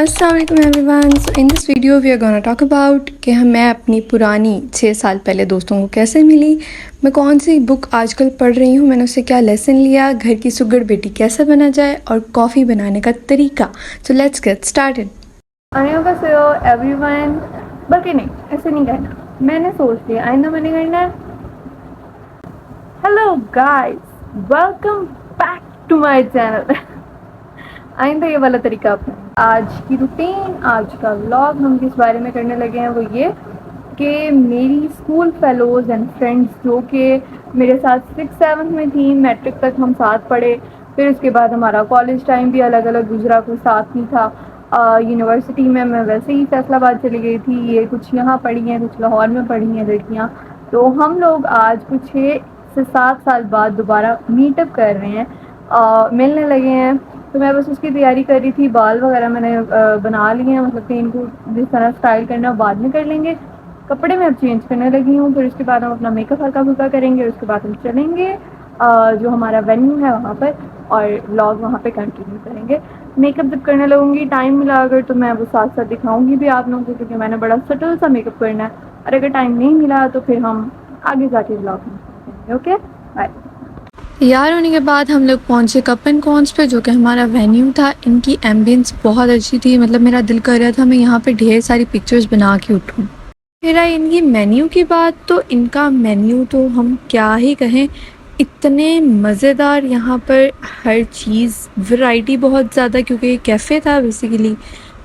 السلام علیکم everyone. So in this video we are gonna talk about کہ میں اپنی پرانی 6 سال پہلے دوستوں کو کیسے ملی، میں کون سی بک آج کل پڑھ رہی ہوں، میں نے اس سے کیا لیسن لیا، گھر کی سگڑ بیٹی کیسے بنا جائے، اور کافی بنانے کا طریقہ. So let's get started. Everyone, بلکہ نہیں، ایسے نہیں کہنا. میں نے سوچ لیا آئندہ میں نے کرنا ہے. Hello guys, welcome back to my channel. آئندہ یہ والا طریقہ اپنا. آج کی روٹین، آج کا ولاگ ہم کس بارے میں کرنے لگے ہیں وہ یہ کہ میری اسکول فیلوز اینڈ فرینڈس جو کہ میرے ساتھ 6th-7th میں تھیں، میٹرک تک ہم ساتھ پڑھے، پھر اس کے بعد ہمارا کالج ٹائم بھی الگ الگ گزرا، کوئی ساتھ نہیں تھا. یونیورسٹی میں ویسے ہی فیصل آباد چلی گئی تھی، یہ کچھ یہاں پڑھی ہیں، کچھ لاہور میں پڑھی ہیں لڑکیاں. تو ہم لوگ آج کچھ 6 سے 7 سال بعد دوبارہ میٹ اپ کر رہے ہیں، ملنے لگے ہیں. تو میں بس اس کی تیاری کر رہی تھی. بال وغیرہ میں نے بنا لیے ہیں، مطلب کہ ان کو جس طرح اسٹائل کرنا بعد میں کر لیں گے. کپڑے میں اب چینج کرنے لگی ہوں، پھر اس کے بعد ہم اپنا میک اپ ہلکا پھلکا کریں گے. اس کے بعد ہم چلیں گے جو ہمارا وینیو ہے وہاں پر، اور ولاگ وہاں پہ کنٹینیو کریں گے. میک اپ جب کرنے لگوں گی، ٹائم ملا اگر تو میں وہ ساتھ ساتھ دکھاؤں گی بھی آپ لوگوں کو، کیونکہ میں نے بڑا سٹل سا میک اپ کرنا ہے. اور اگر ٹائم نہیں ملا تو پھر ہم آگے جا کے ولاگ میں کریں گے. Okay bye. تیار ہونے کے بعد ہم لوگ پہنچے کپ اینڈ کونس پہ، جو کہ ہمارا وینیو تھا. ان کی ایمبینس بہت اچھی تھی، مطلب میرا دل کر رہا تھا میں یہاں پہ ڈھیر ساری پکچرز بنا کے اٹھوں. پھر آئی ان کی مینیو کی بات، تو ان کا مینیو تو ہم کیا ہی کہیں، اتنے مزیدار. یہاں پر ہر چیز، ورائٹی بہت زیادہ، کیونکہ یہ کیفے تھا بیسیکلی،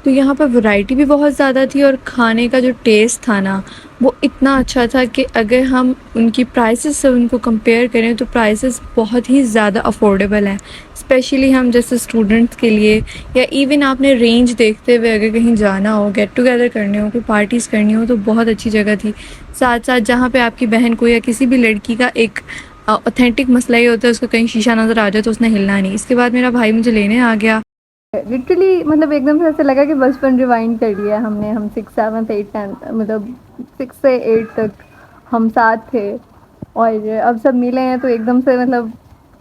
تو یہاں پر ورائٹی بھی بہت زیادہ تھی. اور کھانے کا جو ٹیسٹ تھا نا وہ اتنا اچھا تھا کہ اگر ہم ان کی پرائسز سے ان کو کمپیئر کریں تو پرائسز بہت ہی زیادہ افورڈیبل ہیں، اسپیشلی ہم جیسے اسٹوڈنٹس کے لیے. یا ایون آپ نے رینج دیکھتے ہوئے اگر کہیں جانا ہو، گیٹ ٹوگیدر کرنے ہو، کوئی پارٹیز کرنی ہو، تو بہت اچھی جگہ تھی. ساتھ ساتھ جہاں پہ آپ کی بہن کو یا کسی بھی لڑکی کا ایک اوتھینٹک مسئلہ یہ ہوتا ہے، اس کو کہیں شیشہ نظر آ جائے تو اس نے ہلنا نہیں. اس کے بعد میرا بھائی مجھے لینے آ گیا. لٹرلی مطلب ایک دم سے ایسا لگا کہ بچپن ریوائنڈ کر لیا ہم نے. ہم 6th-7th-8th مطلب 6 سے 8 تک ہم ساتھ تھے، اور اب سب ملے ہیں تو ایک دم سے مطلب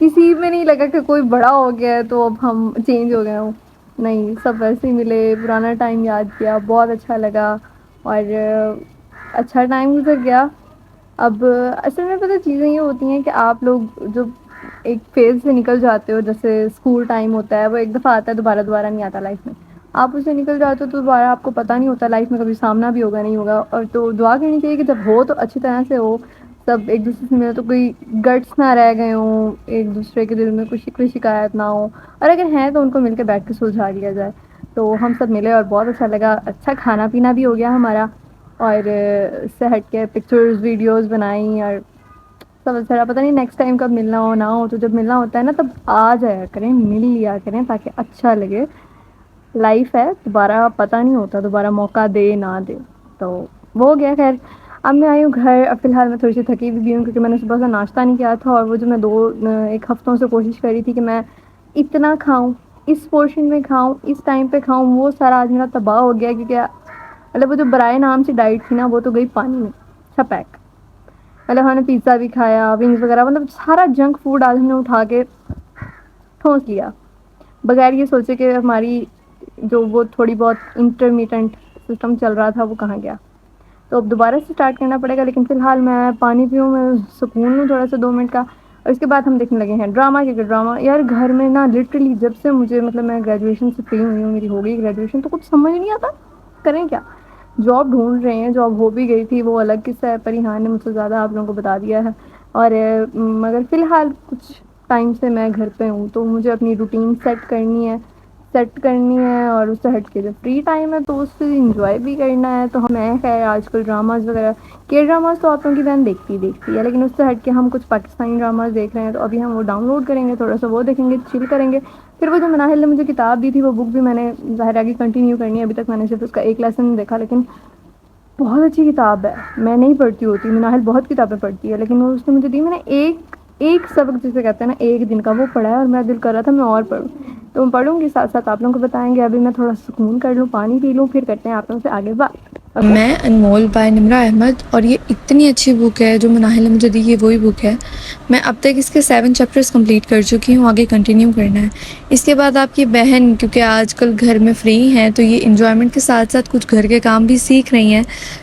کسی میں نہیں لگا کہ کوئی بڑا ہو گیا ہے تو اب ہم چینج ہو گئے ہوں. نہیں، سب ویسے ہی ملے، پرانا ٹائم یاد کیا، بہت اچھا لگا اور اچھا ٹائم گزر گیا. اب اصل میں پتہ چیزیں یہ ہوتی ہیں کہ آپ لوگ جو ایک فیز سے نکل جاتے ہو، جیسے اسکول ٹائم ہوتا ہے، وہ ایک دفعہ آتا ہے، دوبارہ نہیں آتا لائف میں. آپ اس سے نکل جاتے ہو تو دوبارہ آپ کو پتہ نہیں ہوتا لائف میں کبھی سامنا بھی ہوگا نہیں ہوگا. اور تو دعا کرنی چاہیے کہ جب ہو تو اچھی طرح سے ہو، سب ایک دوسرے سے ملے تو کوئی گٹس نہ رہ گئے ہوں، ایک دوسرے کے دل میں کوئی شکایت نہ ہو، اور اگر ہیں تو ان کو مل کے بیٹھ کے سلجھا لیا جائے. تو ہم سب ملے اور بہت اچھا لگا. اچھا کھانا پینا بھی ہو گیا ہمارا، اور اس سے ہٹ کے پکچرز ویڈیوز بنائیں، اور سب اچھا. پتہ نہیں نیکسٹ ٹائم کب ملنا ہو نہ ہو، تو جب ملنا ہوتا ہے نا تب آ جایا کریں، مل لیا کریں تاکہ اچھا لگے. لائف ہے، دوبارہ پتہ نہیں ہوتا، دوبارہ موقع دے نہ دے. تو وہ ہو گیا. خیر اب میں آئی ہوں گھر. اب فی الحال میں تھوڑی سی تھکی بھی ہوں، کیونکہ میں نے صبح سے ناشتہ نہیں کیا تھا، اور وہ جو میں 1 ہفتوں سے کوشش کر رہی تھی کہ میں اتنا کھاؤں، اس پورشن میں کھاؤں، اس ٹائم پہ کھاؤں، وہ سارا آج میرا تباہ ہو گیا. کیونکہ مطلب وہ جو برائے نام سے ڈائٹ تھی نا وہ تو گئی پانی میں چھپیک. مطلب ہم نے پیزا بھی کھایا، ونگز وغیرہ، مطلب سارا جنک فوڈ آج ہم نے اٹھا کے ٹھونس لیا، بغیر یہ سوچے کہ ہماری جو وہ تھوڑی بہت انٹرمیٹنٹ سسٹم چل رہا تھا وہ کہاں گیا. تو اب دوبارہ سے اسٹارٹ کرنا پڑے گا. لیکن فی الحال میں پانی پیوں، میں سکون لوں تھوڑا سا 2 منٹ کا. اور اس کے بعد ہم دیکھنے لگے ہیں ڈرامہ. کیونکہ ڈرامہ یار گھر میں نا لٹرلی جب سے مجھے مطلب میں گریجویشن سے فری ہوئی ہوں، میری ہو گئی گریجویشن، تو کچھ سمجھ نہیں آتا کریں کیا. جاب ڈھونڈ رہے ہیں، جاب ہو بھی گئی تھی، وہ الگ قصہ ہے، پریحان نے مجھ سے زیادہ آپ لوگوں کو بتا دیا ہے. اور مگر فی الحال کچھ ٹائم سے میں گھر پہ ہوں، تو مجھے اپنی روٹین سیٹ کرنی ہے. اور اس سے ہٹ کے جب فری ٹائم ہے تو اس سے انجوائے بھی کرنا ہے. تو ہمیں خیر آج کل ڈراماز وغیرہ، کے ڈراماز تو آپ لوگوں کی بہن دیکھتی ہے، لیکن اس سے ہٹ کے ہم کچھ پاکستانی ڈراماز دیکھ رہے ہیں. تو ابھی ہم وہ ڈاؤن لوڈ کریں گے، تھوڑا سا وہ دیکھیں گے، چل کریں گے. پھر وہ جو مناہل نے مجھے کتاب دی تھی، وہ بک بھی میں نے ظاہر آگے کنٹینیو کرنی ہے. ابھی تک میں نے صرف اس کا 1 لیسن دیکھا، لیکن بہت اچھی کتاب ہے. میں نہیں پڑھتی ہوتی، مناہل بہت کتابیں پڑھتی ہے، لیکن وہ اس نے مجھے دی، میں نے ایک سبق جسے کہتے ہیں نا ایک دن کا، وہ پڑھا ہے، اور میرا دل کر رہا تھا میں اور پڑھوں. تو میں پڑھوں گی، ساتھ ساتھ آپ لوگوں کو بتائیں گے. ابھی میں تھوڑا سکون کر لوں، پانی پی لوں، پھر کرتے ہیں آپ لوگوں سے آگے بات. میں انمول بائی نمرہ احمد، اور یہ اتنی اچھی بک ہے جو مناہل نے مجھے دی، یہ وہی بک ہے. میں اب تک اس کے 7 چیپٹرز کمپلیٹ کر چکی ہوں، آگے کنٹینیو کرنا ہے. اس کے بعد آپ کی بہن، کیونکہ آج کل گھر میں فری ہیں تو یہ انجوائمنٹ کے ساتھ ساتھ کچھ گھر کے کام بھی سیکھ رہی ہیں.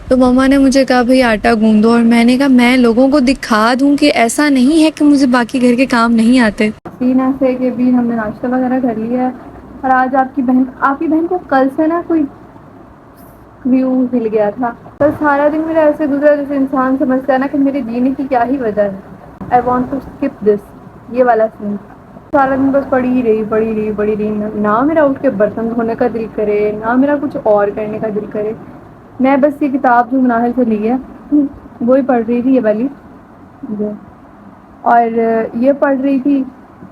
تو مما نے مجھے کہا بھئی آٹا گوندو، اور میں نے کہا میں لوگوں کو دکھا دوں کہ ایسا نہیں ہے کہ مجھے باقی گھر کے کام نہیں آتے. سینا سے کہ بھی ہم نے ناشتہ وغیرہ کر لیا ہے، اور آج آپ کی بہن کو کل سے نا کوئی ویو مل گیا تھا. بس سارا دن میرا ایسے گزرا جیسے انسان سمجھتا ہے نا کہ میرے جینے کی کیا ہی وجہ ہے. آئی وانٹ ٹو اسکپ دس، یہ والا سین. سارا دن بس پڑی ہی رہی. نہ میرا اٹھ کے برتن دھونے کا دل کرے، نہ میرا کچھ اور کرنے کا دل کرے. میں بس یہ کتاب جو مناہل سے لی ہے وہی پڑھ رہی تھی، یہ والی. اور یہ پڑھ رہی تھی،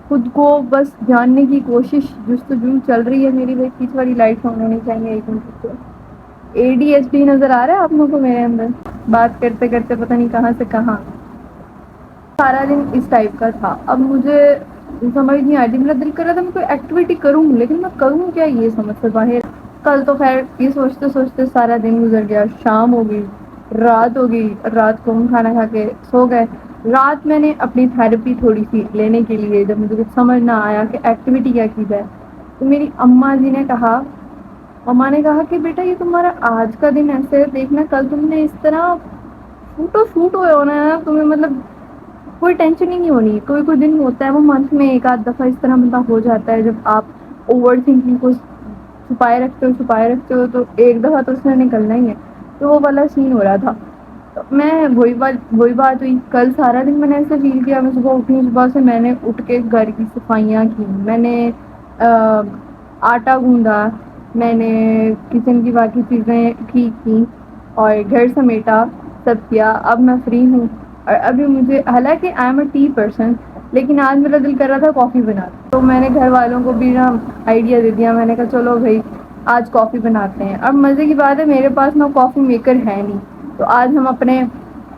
خود کو بس جاننے کی کوشش جستجو چل رہی ہے میری. بھائی پیچھے والی لائٹ آن ہونی چاہیے. ایک منٹ، ADHD نظر آ رہا ہے آپ لوگوں کو میرے اندر؟ بات کرتے کرتے پتہ نہیں کہاں سے کہاں. سارا دن اس ٹائپ کا تھا. اب مجھے سمجھ نہیں آتی، میرا دل کر رہا تھا میں کوئی ایکٹیویٹی کروں، لیکن میں کروں کیا یہ سمجھ سے باہر. کل تو خیر یہ سوچتے سوچتے سارا دن گزر گیا. شام ہو گئی، رات ہو گئی، رات کو ہم کھانا کھا کے سو گئے. رات میں نے اپنی تھیراپی تھوڑی سی لینے کے لیے، جب مجھے کچھ سمجھ نہ آیا کہ ایکٹیویٹی کیا کی جائے، تو میری اماں جی نے کہا، اماں نے کہا کہ بیٹا یہ تمہارا آج کا دن ایسے دیکھنا، کل تم نے اس طرح شوٹ ہوئے ہونا ہے، تمہیں مطلب کوئی ٹینشن ہی نہیں ہونی. کوئی دن ہوتا ہے وہ منتھ میں ایک آدھ دفعہ اس طرح مطلب ہو جاتا ہے، جب آپ اوور تھنکنگ کو چھپائے رکھتے ہو تو ایک دفعہ تو اس نے نکلنا ہی ہے. تو وہ والا سین ہو رہا تھا. میں وہی بات ہوئی. کل سارا دن میں نے ایسے فیل کیا. میں صبح اٹھی، صبح سے میں نے اٹھ کے گھر کی صفائیاں کی، میں نے آٹا گوندا، میں نے کچن کی باقی چیزیں ٹھیک کی اور گھر سمیٹا، سب کیا. اب میں فری ہوں، اور ابھی مجھے، حالانکہ I am A T person, لیکن آج میرا دل کر رہا تھا کافی بنا. تو میں نے گھر والوں کو بھی نا آئیڈیا دے دیا. میں نے کہا چلو بھائی آج کافی بناتے ہیں. اب مزے کی بات ہے میرے پاس نا کافی میکر ہے نہیں، تو آج ہم اپنے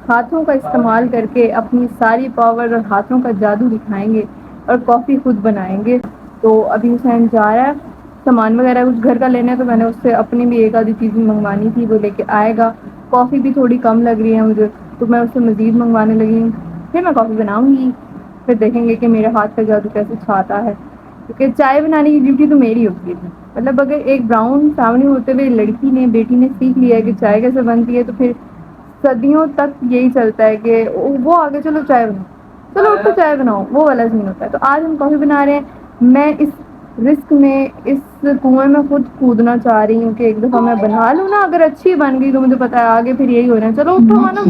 ہاتھوں کا استعمال کر کے اپنی ساری پاور اور ہاتھوں کا جادو دکھائیں گے اور کافی خود بنائیں گے. تو ابھی حسین جا رہا ہے سامان وغیرہ کچھ گھر کا لینے، تو میں نے اس سے اپنی بھی ایک آدھی چیز منگوانی تھی، وہ لے کے آئے گا. کافی بھی تھوڑی کم لگ رہی ہے مجھے، تو میں اس سے مزید منگوانے لگی ہوں. پھر میں کافی بناؤں گی، پھر دیکھیں گے کہ میرے ہاتھ کا جادو کیسے چھاتا ہے. کیونکہ چائے بنانے کی ڈیوٹی تو میری ہوتی ہے. مطلب اگر ایک براؤن فیملی ہوتے ہوئے بیٹی نے سیکھ لیا ہے کہ چائے کیسے بنتی ہے، تو پھر صدیوں تک یہی چلتا ہے کہ وہ آگے چلو چائے بناؤ، چلو اٹھو چائے بناؤ، وہ والا سین ہوتا ہے. تو آج ہم کافی بنا رہے ہیں. میں اس رسک میں، اس کنویں میں خود کودنا چاہ رہی ہوں کہ ایک دفعہ میں بنا لوں نا. اگر اچھی بن گئی تو مجھے پتا ہے آگے پھر یہی ہو رہا ہے، چلو اٹھو مانو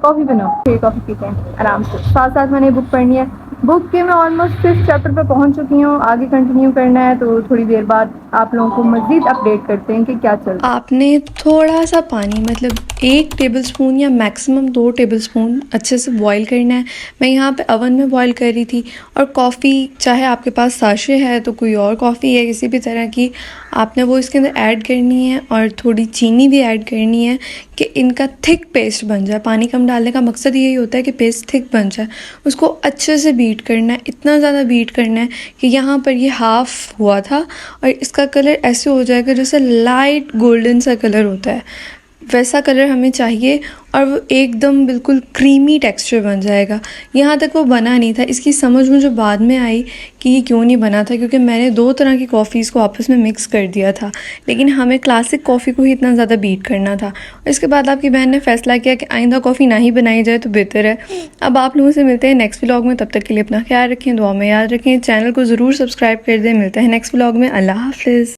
کافی بناؤ. پھر کافی پیتے ہیں آرام سے. ساتھ ساتھ میں نے بک پڑھنی ہے. بک کے میں آلموسٹ 5th چیپٹر پہ پہنچ چکی ہوں. آگے کنٹینیو کرنا ہے، تو تھوڑی دیر بعد آپ لوگوں کو مزید اپڈیٹ کرتے ہیں کہ کیا چل رہا ہے. آپ نے تھوڑا سا پانی، مطلب 1 ٹیبل سپون یا میکسیمم 2 ٹیبل سپون اچھے سے بوائل کرنا ہے. میں یہاں پہ اوون میں بوائل کر رہی تھی. اور کافی، چاہے آپ کے پاس ساشے ہے تو کوئی اور کافی ہے کسی بھی طرح کی، آپ نے وہ اس کے اندر ایڈ کرنی ہے، اور تھوڑی چینی بھی ایڈ کرنی ہے کہ ان کا تھک پیسٹ بن جائے. پانی کم ڈالنے کا مقصد یہی ہوتا ہے کہ پیسٹ تھک بن جائے. اس کو اچھے سے بیٹ کرنا ہے، اتنا زیادہ بیٹ کرنا ہے کہ یہاں پر یہ ہاف ہوا تھا اور اس کا کلر ایسے ہو جائے گا جیسے لائٹ گولڈن سا کلر ہوتا ہے، ویسا کلر ہمیں چاہیے. اور وہ ایک دم بالکل کریمی ٹیکسچر بن جائے گا. یہاں تک وہ بنا نہیں تھا. اس کی سمجھ مجھے بعد میں آئی کہ یہ کیوں نہیں بنا تھا، کیونکہ میں نے 2 طرح کی کافیز کو آپس میں مکس کر دیا تھا، لیکن ہمیں کلاسک کافی کو ہی اتنا زیادہ بیٹ کرنا تھا. اور اس کے بعد آپ کی بہن نے فیصلہ کیا کہ آئندہ کافی نہ ہی بنائی جائے تو بہتر ہے. اب آپ لوگوں سے ملتے ہیں نیکسٹ ولاگ میں. تب تک کے لیے اپنا خیال رکھیں، دعا میں یاد رکھیں، چینل کو ضرور سبسکرائب کر دیں. ملتے ہیں نیکسٹ ولاگ میں. اللہ حافظ.